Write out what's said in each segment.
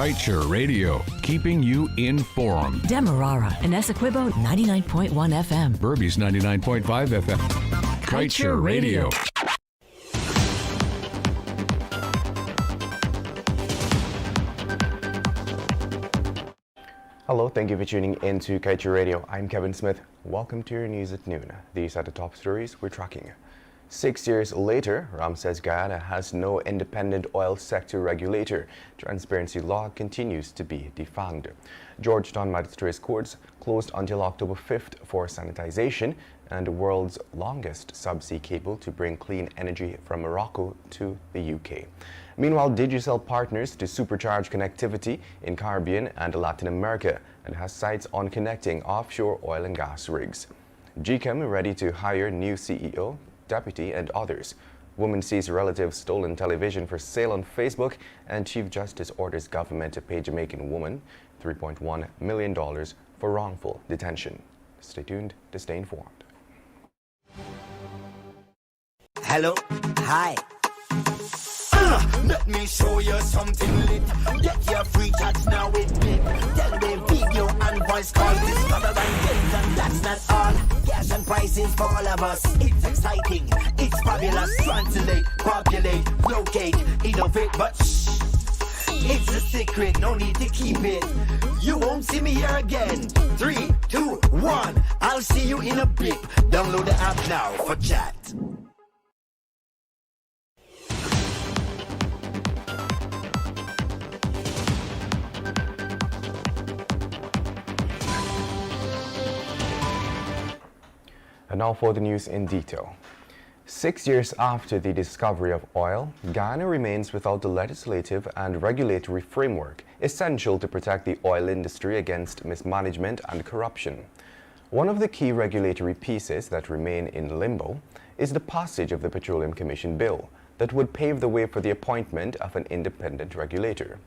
Kaieteur Radio, keeping you informed. Demerara and Essequibo 99.1 FM. Berbice 99.5 FM. Kaieteur Radio. Hello, thank you for tuning in to Kaieteur Radio. I'm Kevin Smith. Welcome to your news at noon. These are the top stories we're tracking. 6 years later, Ram says Guyana has no independent oil sector regulator. Transparency law continues to be defanged. Georgetown Magistrates Courts closed until October 5th for sanitization, and the world's longest subsea cable to bring clean energy from Morocco to the UK. Meanwhile, Digicel partners to supercharge connectivity in Caribbean and Latin America and has sights on connecting offshore oil and gas rigs. GChem ready to hire new CEO, deputy and others. Woman sees relatives stolen television for sale on Facebook, and Chief Justice orders government to pay Jamaican woman $3.1 million for wrongful detention. Stay tuned to stay informed. Hello, hi. Let me show you something lit. Get your free chats now with me. Tell them video and voice call. Discover and get, and that's not all. Cash and prices for all of us. It's exciting, it's fabulous. Translate, populate, locate, innovate, but shh. It's a secret, no need to keep it. You won't see me here again. 3, 2, 1. I'll see you in a bit. Download the app now for chat. And now for the news in detail. 6 years after the discovery of oil, Guyana remains without the legislative and regulatory framework essential to protect the oil industry against mismanagement and corruption. One of the key regulatory pieces that remain in limbo is the passage of the Petroleum Commission Bill that would pave the way for the appointment of an independent regulator.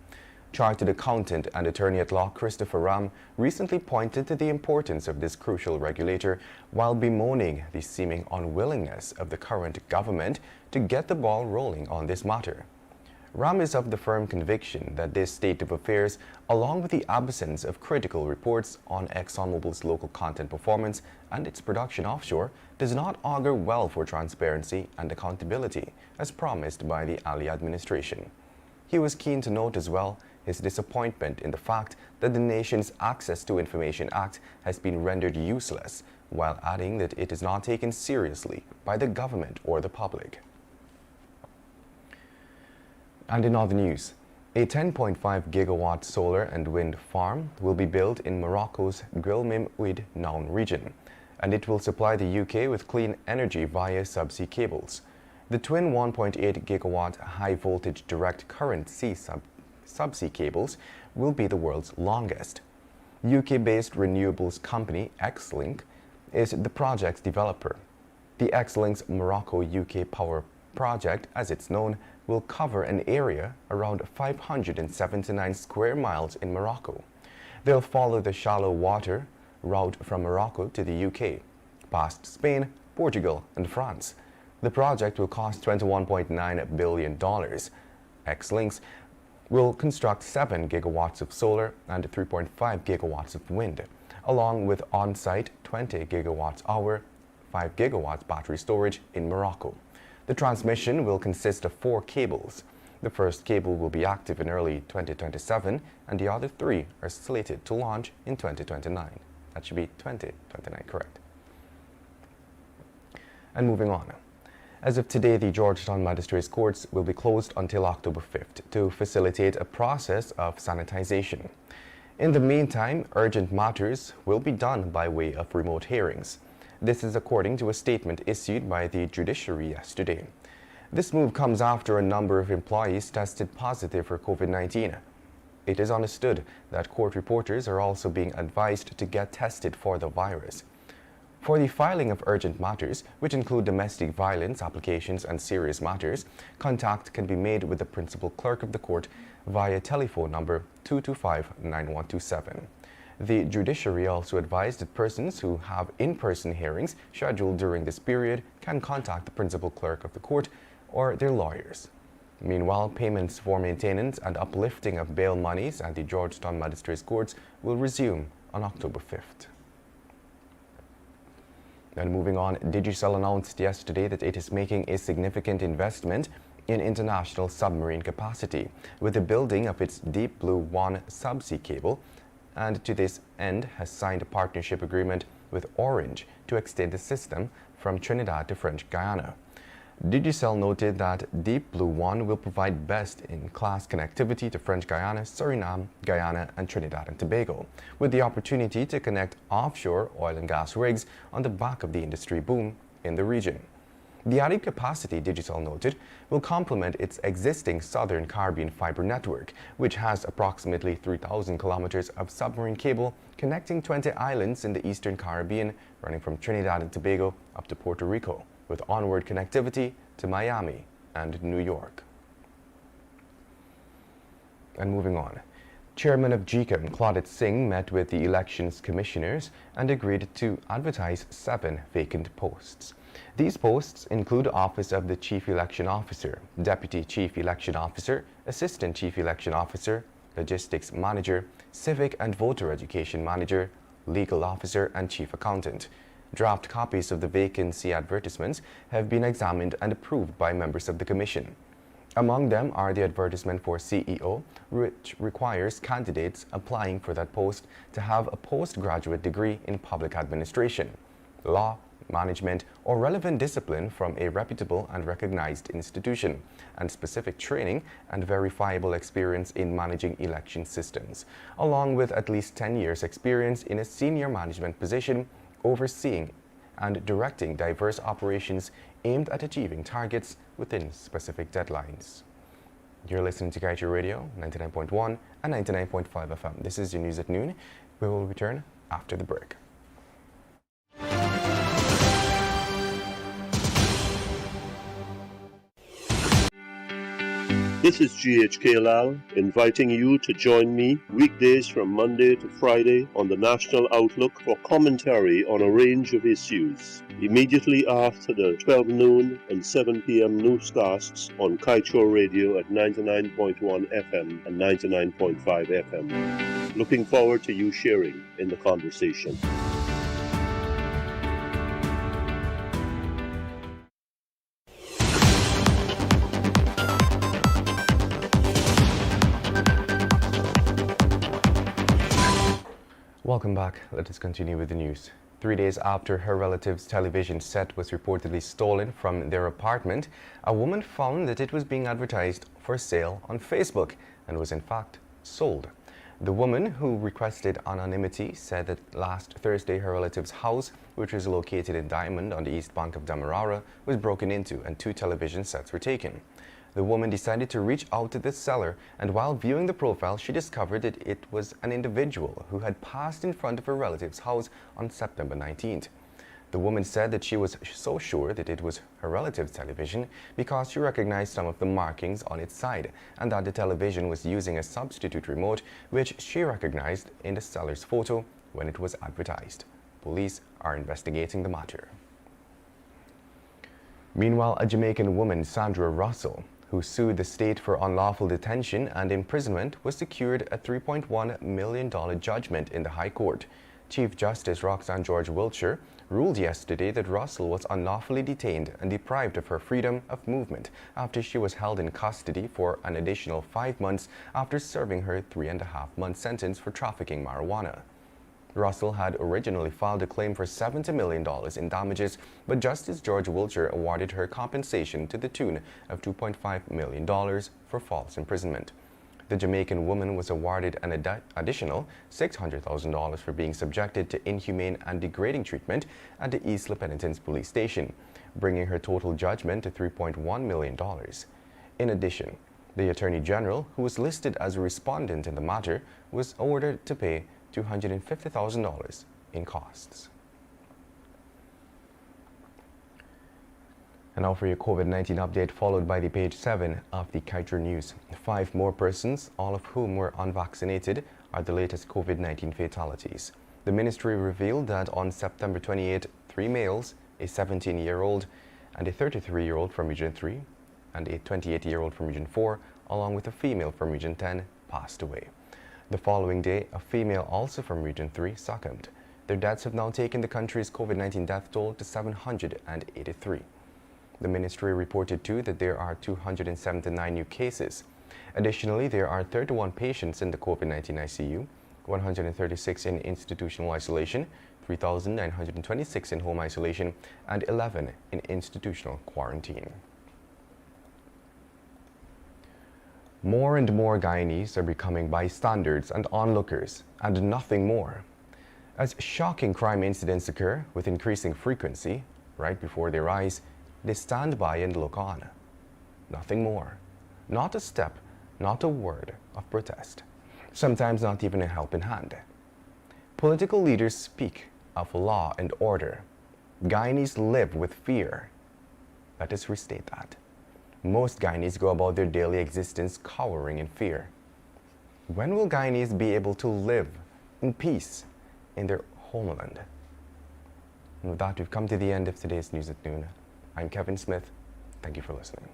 Chartered accountant and attorney-at-law Christopher Ram recently pointed to the importance of this crucial regulator while bemoaning the seeming unwillingness of the current government to get the ball rolling on this matter. Ram is of the firm conviction that this state of affairs, along with the absence of critical reports on ExxonMobil's local content performance and its production offshore, does not augur well for transparency and accountability, as promised by the Ali administration. He was keen to note as well his disappointment in the fact that the nation's Access to Information Act has been rendered useless, while adding that it is not taken seriously by the government or the public. And in other news, a 10.5 gigawatt solar and wind farm will be built in Morocco's Guelmim Oued Noun region, and it will supply the UK with clean energy via subsea cables. The twin 1.8 gigawatt high voltage direct current subsea cables will be the world's longest. UK-based renewables company Xlink is the project's developer. The Xlink's Morocco-UK Power Project, as it's known, will cover an area around 579 square miles in Morocco. They'll follow the shallow water route from Morocco to the UK, past Spain, Portugal and France. The project will cost $21.9 billion. Xlinks will construct 7 gigawatts of solar and 3.5 gigawatts of wind, along with on-site 20 gigawatts hour, 5 gigawatts battery storage in Morocco. The transmission will consist of 4 cables. The first cable will be active in early 2027, and the other 3 are slated to launch in 2029. That should be 2029, correct. And moving on. As of today, the Georgetown Magistrates Courts will be closed until October 5th to facilitate a process of sanitization. In the meantime, urgent matters will be done by way of remote hearings. This is according to a statement issued by the judiciary yesterday. This move comes after a number of employees tested positive for COVID-19. It is understood that court reporters are also being advised to get tested for the virus. For the filing of urgent matters, which include domestic violence applications and serious matters, contact can be made with the principal clerk of the court via telephone number 225-9127. The judiciary also advised that persons who have in-person hearings scheduled during this period can contact the principal clerk of the court or their lawyers. Meanwhile, payments for maintenance and uplifting of bail monies at the Georgetown Magistrates Courts will resume on October 5th. And moving on, Digicel announced yesterday that it is making a significant investment in international submarine capacity with the building of its Deep Blue 1 subsea cable, and to this end has signed a partnership agreement with Orange to extend the system from Trinidad to French Guyana. Digicel noted that Deep Blue 1 will provide best-in-class connectivity to French Guyana, Suriname, Guyana, and Trinidad and Tobago, with the opportunity to connect offshore oil and gas rigs on the back of the industry boom in the region. The added capacity, Digicel noted, will complement its existing Southern Caribbean fiber network, which has approximately 3,000 kilometers of submarine cable connecting 20 islands in the Eastern Caribbean, running from Trinidad and Tobago up to Puerto Rico, with onward connectivity to Miami and New York. And moving on, Chairman of GCAM, Claudette Singh, met with the elections commissioners and agreed to advertise 7 vacant posts. These posts include Office of the Chief Election Officer, Deputy Chief Election Officer, Assistant Chief Election Officer, Logistics Manager, Civic and Voter Education Manager, Legal Officer, and Chief Accountant. Draft copies of the vacancy advertisements have been examined and approved by members of the Commission. Among them are the advertisement for CEO, which requires candidates applying for that post to have a postgraduate degree in public administration, law, management, or relevant discipline from a reputable and recognized institution, and specific training and verifiable experience in managing election systems, along with at least 10 years' experience in a senior management position overseeing and directing diverse operations aimed at achieving targets within specific deadlines. You're listening to Kaieteur Radio, 99.1 and 99.5 FM. This is your news at noon. We will return after the break. This is GHK Lal inviting you to join me weekdays from Monday to Friday on the National Outlook for commentary on a range of issues. Immediately after the 12 noon and 7 p.m. newscasts on Kaieteur Radio at 99.1 FM and 99.5 FM. Looking forward to you sharing in the conversation. Welcome back. Let us continue with the news. 3 days after her relative's television set was reportedly stolen from their apartment, a woman found that it was being advertised for sale on Facebook and was in fact sold. The woman, who requested anonymity, said that last Thursday her relative's house, which is located in Diamond on the east bank of Demerara, was broken into and 2 television sets were taken. The woman decided to reach out to the seller, and while viewing the profile, she discovered that it was an individual who had passed in front of her relative's house on September 19th. The woman said that she was so sure that it was her relative's television because she recognized some of the markings on its side, and that the television was using a substitute remote, which she recognized in the seller's photo when it was advertised. Police are investigating the matter. Meanwhile, a Jamaican woman, Sandra Russell, who sued the state for unlawful detention and imprisonment, was secured a $3.1 million judgment in the High Court. Chief Justice Roxanne George Wiltshire ruled yesterday that Russell was unlawfully detained and deprived of her freedom of movement after she was held in custody for an additional 5 months after serving her 3.5-month sentence for trafficking marijuana. Russell had originally filed a claim for $70 million in damages, but Justice George Wiltshire awarded her compensation to the tune of $2.5 million for false imprisonment. The Jamaican woman was awarded an additional $600,000 for being subjected to inhumane and degrading treatment at the East La Penitence Police Station, bringing her total judgment to $3.1 million. In addition, the Attorney General, who was listed as a respondent in the matter, was ordered to pay $250,000 in costs. And now for your COVID-19 update, followed by the page 7 of the Kaieteur News. 5 more persons, all of whom were unvaccinated, are the latest COVID-19 fatalities. The ministry revealed that on September 28, 3 males, a 17-year-old and a 33-year-old from Region 3, and a 28-year-old from Region 4, along with a female from Region 10, passed away. The following day, a female also from Region 3 succumbed. Their deaths have now taken the country's COVID-19 death toll to 783. The ministry reported too that there are 279 new cases. Additionally, there are 31 patients in the COVID-19 ICU, 136 in institutional isolation, 3,926 in home isolation, and 11 in institutional quarantine. More and more Guyanese are becoming bystanders and onlookers, and nothing more. As shocking crime incidents occur with increasing frequency, right before their eyes, they stand by and look on. Nothing more. Not a step, not a word of protest. Sometimes not even a helping hand. Political leaders speak of law and order. Guyanese live with fear. Let us restate that. Most Guyanese go about their daily existence cowering in fear. When will Guyanese be able to live in peace in their homeland? And with that, we've come to the end of today's News at Noon. I'm Kevin Smith. Thank you for listening.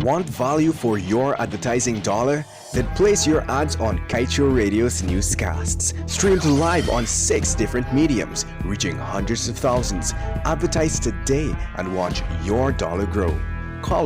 Want value for your advertising dollar? Then place your ads on Kaieteur Radio's newscasts. Streamed live on 6 different mediums, reaching hundreds of thousands. Advertise today and watch your dollar grow.